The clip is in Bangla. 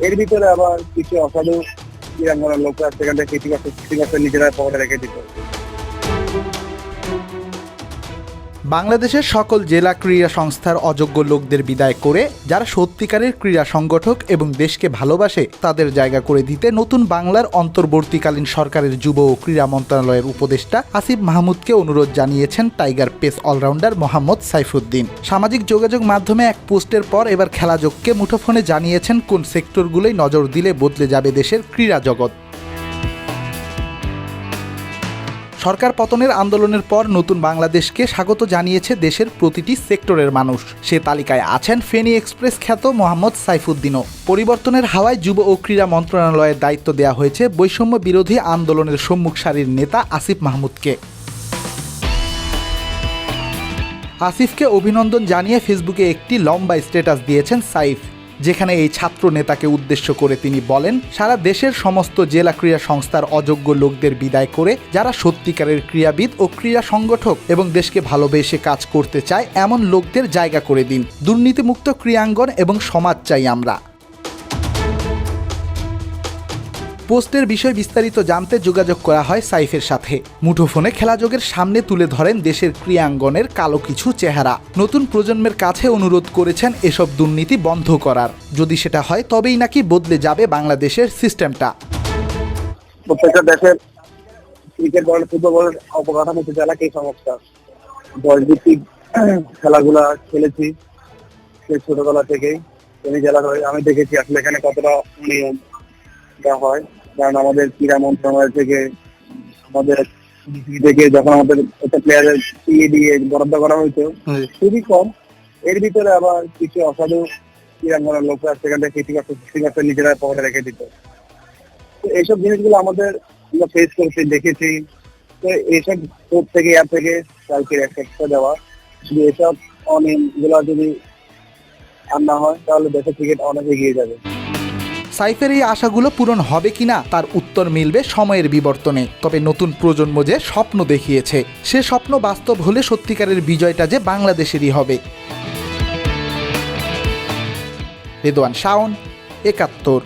এর ভিতরে আবার কিছু অসাধু ক্রীড়াঙ্গনের লোকরা সেখান থেকে কিছু নিজেরা পকেটে রেখে দিত। বাংলাদেশের সকল জেলা ক্রীড়া সংস্থার অযোগ্য লোকদের বিদায় করে যারা সত্যিকারের ক্রীড়া সংগঠক এবং দেশকে ভালোবাসে তাদের জায়গা করে দিতে নতুন বাংলার অন্তর্বর্তীকালীন সরকারের যুব ও ক্রীড়া মন্ত্রণালয়ের উপদেষ্টা আসিফ মাহমুদকে অনুরোধ জানিয়েছেন tiger pace allrounder Mohammad Saifuddin. সামাজিক যোগাযোগ মাধ্যমে এক পোস্টের পর এবার খেলাযোগকে মুঠোফোনে জানিয়েছেন কোন সেক্টরগুলোই নজর দিলে বদলে যাবে দেশের ক্রীড়া জগৎ। সরকার পতনের আন্দোলনের পর নতুন বাংলাদেশকে স্বাগত জানিয়েছে দেশের প্রতিটি সেক্টরের মানুষ। সে তালিকায় আছেন ফেনী এক্সপ্রেস খ্যাত মোহাম্মদ সাইফুদ্দিনও। পরিবর্তনের হাওয়ায় যুব ও ক্রীড়া মন্ত্রণালয়ের দায়িত্ব দেওয়া হয়েছে বৈষম্য বিরোধী আন্দোলনের সম্মুখ সারির নেতা আসিফ মাহমুদকে। আসিফকে অভিনন্দন জানিয়ে ফেসবুকে একটি লম্বা স্ট্যাটাস দিয়েছেন সাইফ, যেখানে এই ছাত্র নেতাকে উদ্দেশ্য করে তিনি বলেন, সারা দেশের সমস্ত জেলা ক্রীড়া সংস্থার অযোগ্য লোকদের বিদায় করে যারা সত্যিকারের ক্রীড়াবিদ ও ক্রীড়া সংগঠক এবং দেশকে ভালোবেসে কাজ করতে চায় এমন লোকদের জায়গা করে দিন। দুর্নীতিমুক্ত ক্রীড়াঙ্গন এবং সমাজ চাই আমরা। পোস্টের বিষয় বিস্তারিত জানতে যোগাযোগ করা হয় সাইফের সাথে। মুঠোফোনে খেলাযোগের সামনে তুলে ধরেন দেশের ক্রীড়াঙ্গনের কালো কিছু চেহারা। নতুন প্রজন্মের কাছে অনুরোধ করেছেন এসব দুর্নীতি বন্ধ করার। যদি সেটা হয় তবেই নাকি বদলে যাবে বাংলাদেশের সিস্টেমটা। প্রত্যেকটা দেশের ক্রিকেট বল, ফুটবল বলের অবকাঠামো জেলাকে এই সমস্যা। বয়সভিত্তিক খেলাগুলা খেলেছি সেই ছোটবেলা থেকেই। আমি জেলার হয়ে আমি দেখেছি আসলে এখানে কতটা নিয়ম দেওয়া হয়। কারণ আমাদের ক্রীড়া মন্ত্রণালয় থেকে আমাদের যখন আমাদের একটা প্লেয়ারের দিয়ে বরাদ্দ করা হয়েছে খুবই কম। এর ভিতরে আবার কিছু অসাধু ক্রীড়াঙ্গনের লোকরা সেখান থেকে কিছু নিজেরা পকেটে রেখে দিত। তো এইসব জিনিসগুলো আমরা ফেস করছি, দেখেছি। তো এইসব কোর্ট থেকে কালকে একটা দেওয়া, যদি এসব অনিয়মগুলো যদি আর না হয় তাহলে দেশের ক্রিকেট অনেক এগিয়ে যাবে। সাইফের এই আশাগুলো পূরণ হবে কিনা তার উত্তর মিলবে সময়ের বিবর্তনে। তবে নতুন প্রজন্ম যে স্বপ্ন দেখিয়েছে, সে স্বপ্ন বাস্তব হলে সত্যিকারের বিজয়টা যে বাংলাদেশেরই হবে। রেদওয়ান শাওন, ৭১।